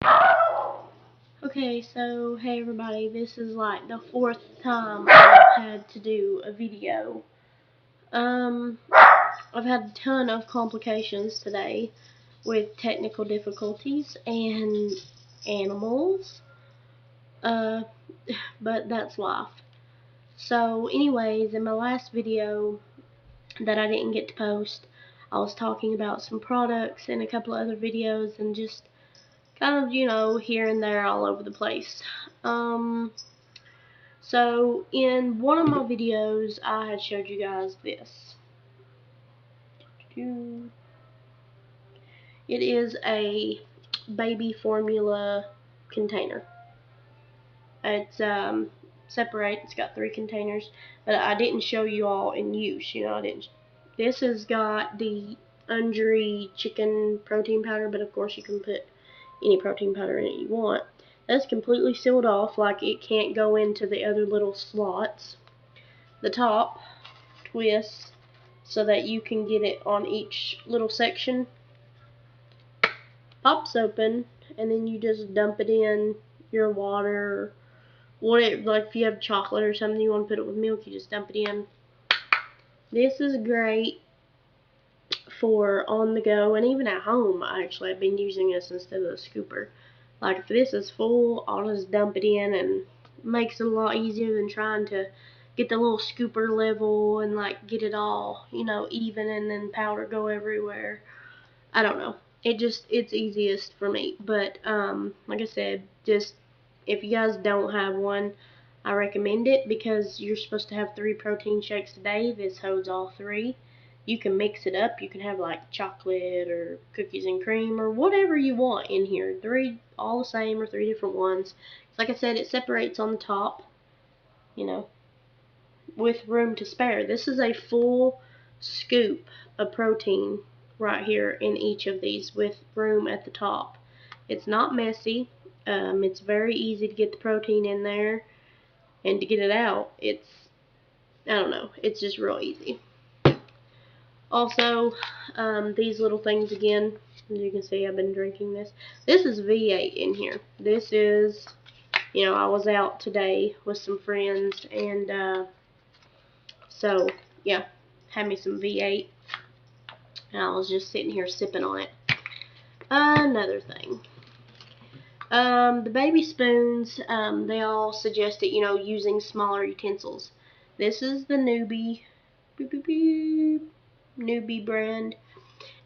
Okay, so hey everybody, this is like the fourth time I've had to do a video. I've had a ton of complications today with technical difficulties and animals, uh, but that's life. So anyways, in my last video that I didn't get to post, I was talking about some products and a couple of other videos and just kind of, here and there all over the place. So in one of my videos, I had showed you guys this. It is a baby formula container. It's separate. It's got 3 containers, but I didn't show you all in use. I didn't. This has got the Undri chicken protein powder, but of course you can put any protein powder in it you want. That's completely sealed off, like it can't go into the other little slots. The top twists so that you can get it on each little section. Pops open, and then you just dump it in your water. Whatever, like if you have chocolate or something you want to put it with milk, you just dump it in. This is great for on the go and even at home. Actually, I've been using this instead of the scooper. Like if this is full, I'll just dump it in, and it makes it a lot easier than trying to get the little scooper level and like get it all, even, and then powder go everywhere. I don't know. It's easiest for me. But like I said, just if you guys don't have one, I recommend it because you're supposed to have 3 protein shakes a day. This holds all 3. You can mix it up. You can have like chocolate or cookies and cream or whatever you want in here. 3 all the same or 3 different ones. Like I said, it separates on the top, with room to spare. This is a full scoop of protein right here in each of these with room at the top. It's not messy. It's very easy to get the protein in there, and to get it out, I don't know, it's just real easy. Also, these little things again, as you can see, I've been drinking this. This is V8 in here. This is, I was out today with some friends, and so, yeah, had me some V8, and I was just sitting here sipping on it. Another thing. The baby spoons, they all suggest that, using smaller utensils. This is the Newbie, Newbie brand.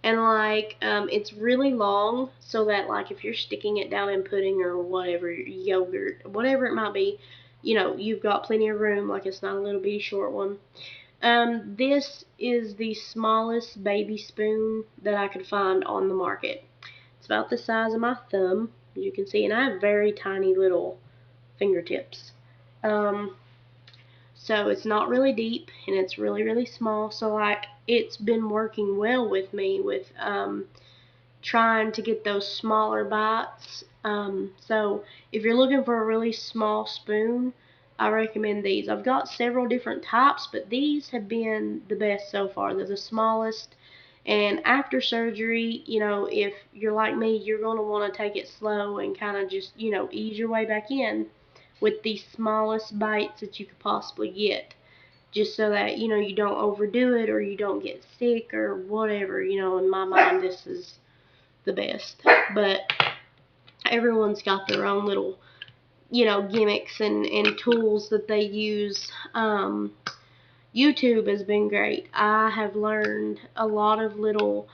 And, like, it's really long, so that, like, if you're sticking it down in pudding or whatever, yogurt, whatever it might be, you've got plenty of room, like it's not a little bitty short one. This is the smallest baby spoon that I could find on the market. It's about the size of my thumb, as you can see, and I have very tiny little fingertips. So it's not really deep, and it's really, really small, so like it's been working well with me with trying to get those smaller bites. So if you're looking for a really small spoon, I recommend these. I've got several different types, but these have been the best so far. They're the smallest. And after surgery, if you're like me, you're going to want to take it slow and kind of just, ease your way back in with the smallest bites that you could possibly get. Just so that, you don't overdo it or you don't get sick or whatever. In my mind, this is the best. But everyone's got their own little, gimmicks and tools that they use. YouTube has been great. I have learned a lot of little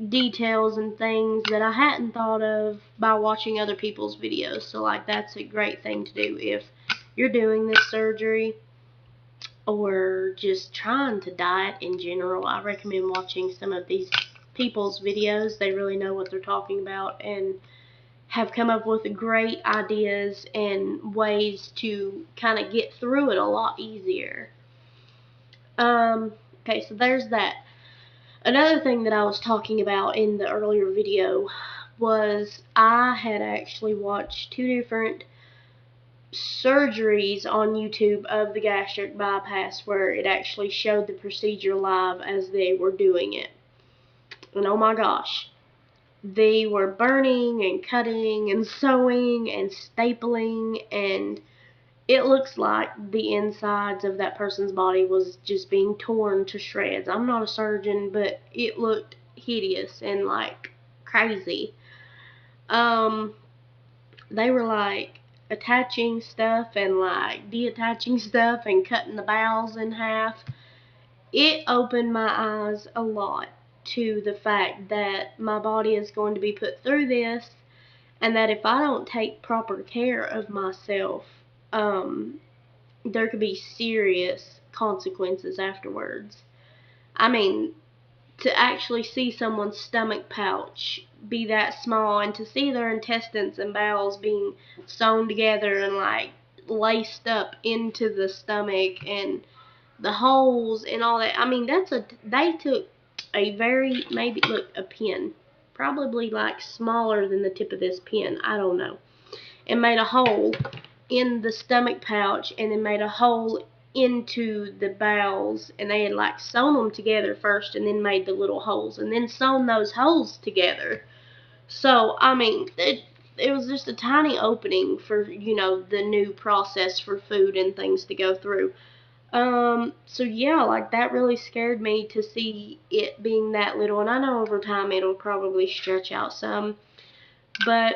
details and things that I hadn't thought of by watching other people's videos. So, like, that's a great thing to do if you're doing this surgery or just trying to diet in general. I recommend watching some of these people's videos. They really know what they're talking about and have come up with great ideas and ways to kind of get through it a lot easier. Okay, so there's that. Another thing that I was talking about in the earlier video was I had actually watched 2 different surgeries on YouTube of the gastric bypass where it actually showed the procedure live as they were doing it. And oh my gosh, they were burning and cutting and sewing and stapling, and it looks like the insides of that person's body was just being torn to shreds. I'm not a surgeon, but it looked hideous and like crazy. Um, they were like attaching stuff and like deattaching stuff and cutting the bowels in half. It opened my eyes a lot to the fact that my body is going to be put through this, and that if I don't take proper care of myself, there could be serious consequences afterwards. I mean, to actually see someone's stomach pouch be that small, and to see their intestines and bowels being sewn together and like laced up into the stomach, and the holes and all that. I mean, they took a very, maybe, look, a pin, probably like smaller than the tip of this pin, I don't know, and made a hole in the stomach pouch, and then made a hole into the bowels, and they had like sewn them together first, and then made the little holes, and then sewn those holes together. So I mean, it was just a tiny opening for, the new process for food and things to go through. So yeah, like that really scared me to see it being that little, and I know over time it'll probably stretch out some, but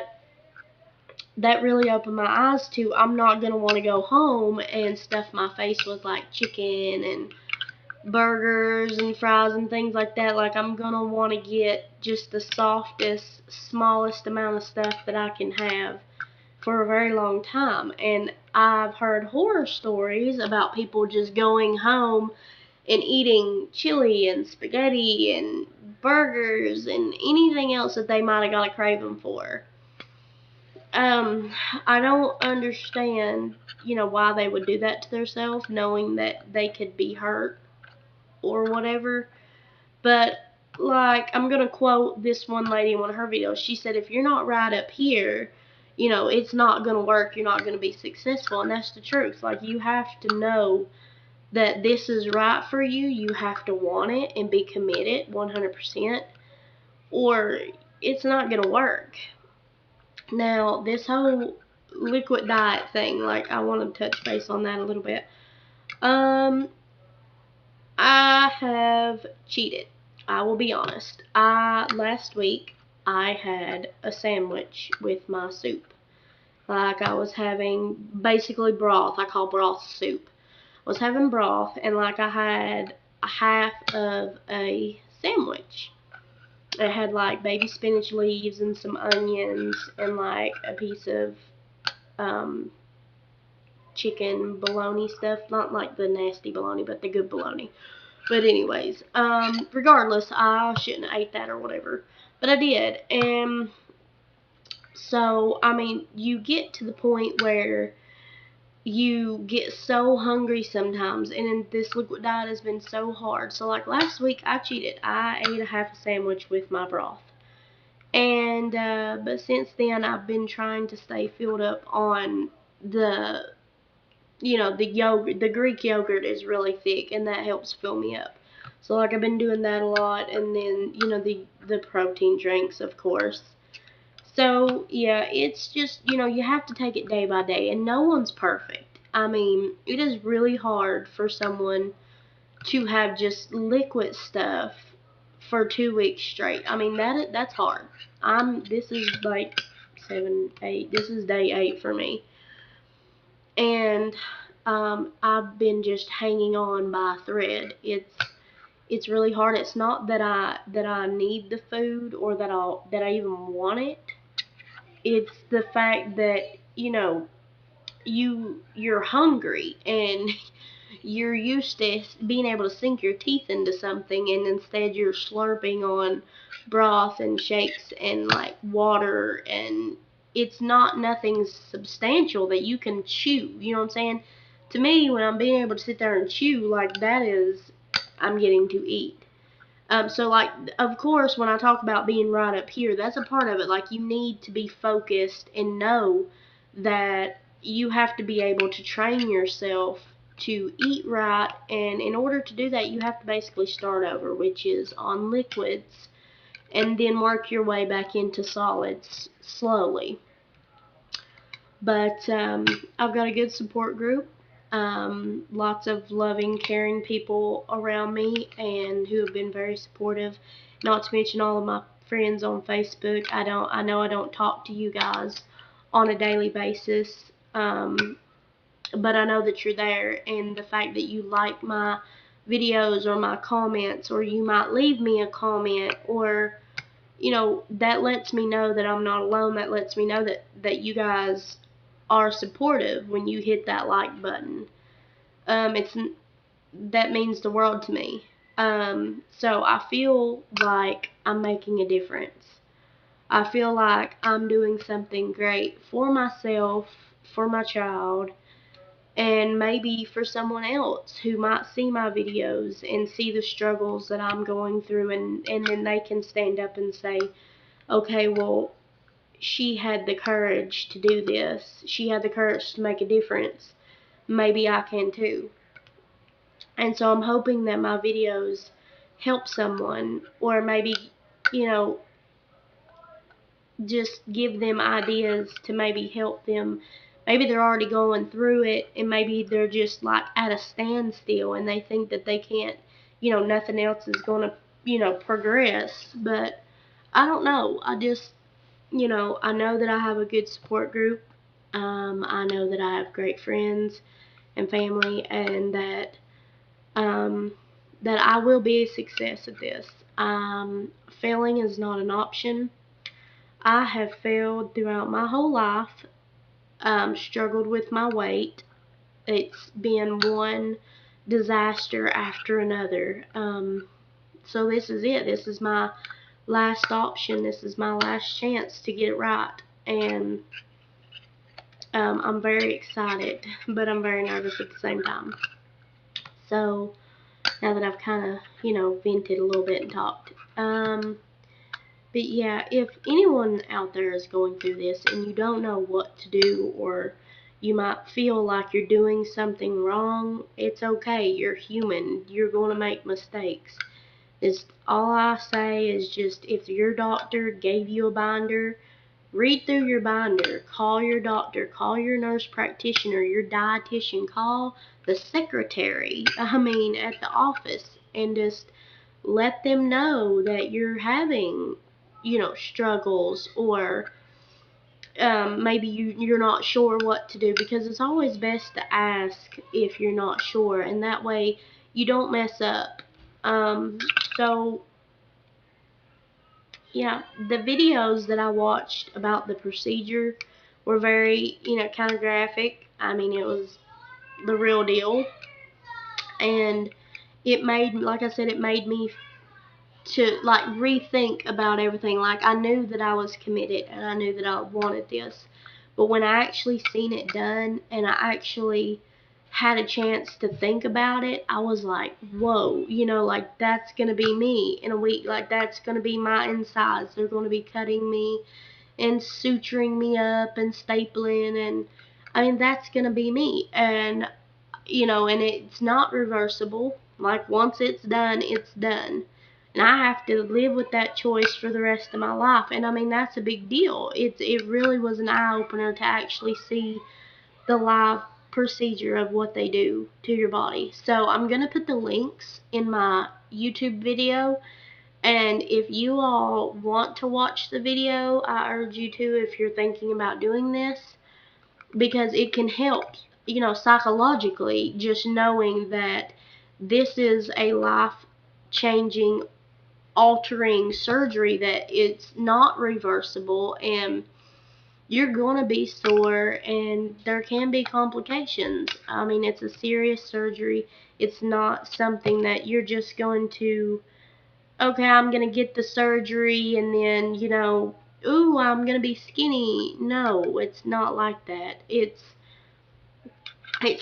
that really opened my eyes to, I'm not gonna want to go home and stuff my face with like chicken and burgers and fries and things like that. Like, I'm gonna want to get just the softest, smallest amount of stuff that I can have for a very long time. And I've heard horror stories about people just going home and eating chili and spaghetti and burgers and anything else that they might have got a craving for. I don't understand, why they would do that to themselves, knowing that they could be hurt or whatever. But, like, I'm gonna quote this one lady in one of her videos. She said, if you're not right up here, it's not gonna work. You're not gonna be successful. And that's the truth. Like, you have to know that this is right for you. You have to want it and be committed 100%, or it's not gonna work. Now, this whole liquid diet thing, like, I want to touch base on that a little bit. I have cheated. I will be honest. Last week, I had a sandwich with my soup. Like, I was having basically broth. I call broth soup. I was having broth, and like, I had a half of a sandwich. It had like baby spinach leaves and some onions and like a piece of um, chicken bologna stuff. Not like the nasty bologna, but the good bologna. But anyways, regardless, I shouldn't have ate that or whatever. But I did. And so, I mean, you get to the point where you get so hungry sometimes, and this liquid diet has been so hard. So, like, last week, I cheated. I ate a half a sandwich with my broth. And, but since then, I've been trying to stay filled up on the, the yogurt. The Greek yogurt is really thick, and that helps fill me up. So, like, I've been doing that a lot, and then, the protein drinks, of course. So, yeah, it's just, you have to take it day by day, and no one's perfect. I mean, it is really hard for someone to have just liquid stuff for 2 weeks straight. I mean, that's hard. This is like 7, 8. This is day 8 for me, and I've been just hanging on by a thread. It's really hard. It's not that I need the food, or that I even want it. It's the fact that you're hungry, and you're used to being able to sink your teeth into something, and instead you're slurping on broth and shakes and like water, and it's not nothing substantial that you can chew. You know what I'm saying? To me, when I'm being able to sit there and chew, like, that is, I'm getting to eat. So, like, of course, when I talk about being right up here, that's a part of it. Like, you need to be focused and know that you have to be able to train yourself to eat right, and in order to do that, you have to basically start over, which is on liquids and then work your way back into solids slowly. But I've got a good support group, lots of loving, caring people around me, and who have been very supportive. Not to mention all of my friends on Facebook. I know I don't talk to you guys on a daily basis, but I know that you're there, and the fact that you like my videos or my comments, or you might leave me a comment, or that lets me know that I'm not alone. That lets me know that you guys are supportive when you hit that like button. It's that means the world to me. So I feel like I'm making a difference. I feel like I'm doing something great for myself, for my child, and maybe for someone else who might see my videos and see the struggles that I'm going through, and then they can stand up and say, okay, well, she had the courage to do this. She had the courage to make a difference. Maybe I can too. And so I'm hoping that my videos help someone, or maybe, you know, just give them ideas to maybe help them. Maybe they're already going through it, and maybe they're just like at a standstill, and they think that they can't, nothing else is going to, progress. But I don't know. I know that I have a good support group. I know that I have great friends and family, and um, that I will be a success at this. Failing is not an option. I have failed throughout my whole life, struggled with my weight. It's been one disaster after another. So this is it. This is my last option. This is my last chance to get it right. And I'm very excited, but I'm very nervous at the same time. So now that I've kind of, vented a little bit and talked. But yeah, if anyone out there is going through this and you don't know what to do, or you might feel like you're doing something wrong, it's okay. You're human. You're going to make mistakes. It's all I say is just, if your doctor gave you a binder, read through your binder, call your doctor, call your nurse practitioner, your dietitian, call the secretary, at the office, and just let them know that you're having, struggles, or maybe you're not sure what to do, because it's always best to ask if you're not sure, and that way you don't mess up. So yeah, the videos that I watched about the procedure were very, kind of graphic. It was the real deal. And it made, like I said, it made me to like rethink about everything. Like, I knew that I was committed and I knew that I wanted this. But when I actually seen it done, and I actually had a chance to think about it, I was like, whoa, like, that's going to be me in a week. Like, that's going to be my insides. They're going to be cutting me and suturing me up and stapling, and that's going to be me. And, and it's not reversible. Like, once it's done, it's done. And I have to live with that choice for the rest of my life. And that's a big deal. It really was an eye opener to actually see the live procedure of what they do to your body. So I'm going to put the links in my YouTube video, and if you all want to watch the video, I urge you to, if you're thinking about doing this, because it can help, psychologically, just knowing that this is a life-changing, altering surgery, that it's not reversible, and you're going to be sore, and there can be complications. It's a serious surgery. It's not something that you're just going to, okay, I'm going to get the surgery and then, ooh, I'm going to be skinny. No, it's not like that. It's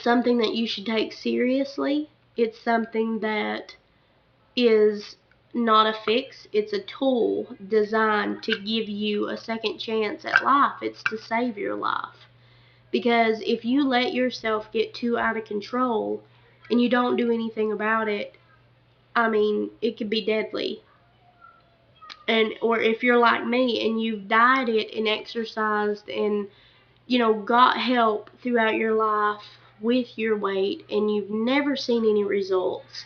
something that you should take seriously. It's something that is not a fix. It's a tool designed to give you a second chance at life. It's to save your life. Because if you let yourself get too out of control and you don't do anything about it, it could be deadly. And or if you're like me and you've dieted and exercised and got help throughout your life with your weight and you've never seen any results,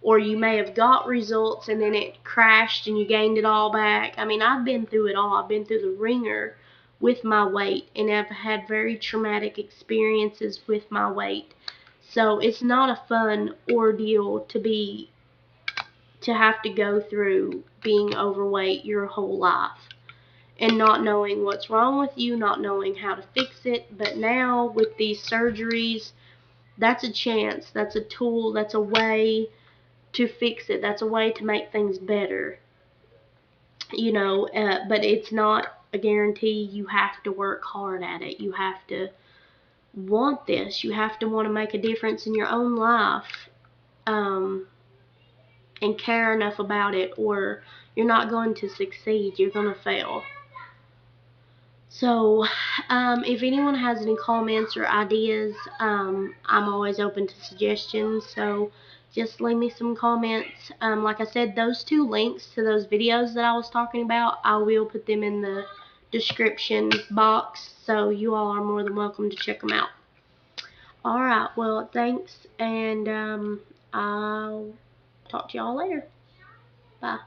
or you may have got results and then it crashed and you gained it all back. I mean, I've been through it all. I've been through the ringer with my weight, and I've had very traumatic experiences with my weight. So it's not a fun ordeal to have to go through being overweight your whole life and not knowing what's wrong with you, not knowing how to fix it. But now with these surgeries, that's a chance, that's a tool, that's a way to fix it, that's a way to make things better. But it's not a guarantee. You have to work hard at it. You have to want this. You have to want to make a difference in your own life, and care enough about it, or you're not going to succeed. You're going to fail. So, if anyone has any comments or ideas, I'm always open to suggestions. So, just leave me some comments. Like I said, those two links to those videos that I was talking about, I will put them in the description box. So, you all are more than welcome to check them out. Alright, well, thanks, and I'll talk to y'all later. Bye.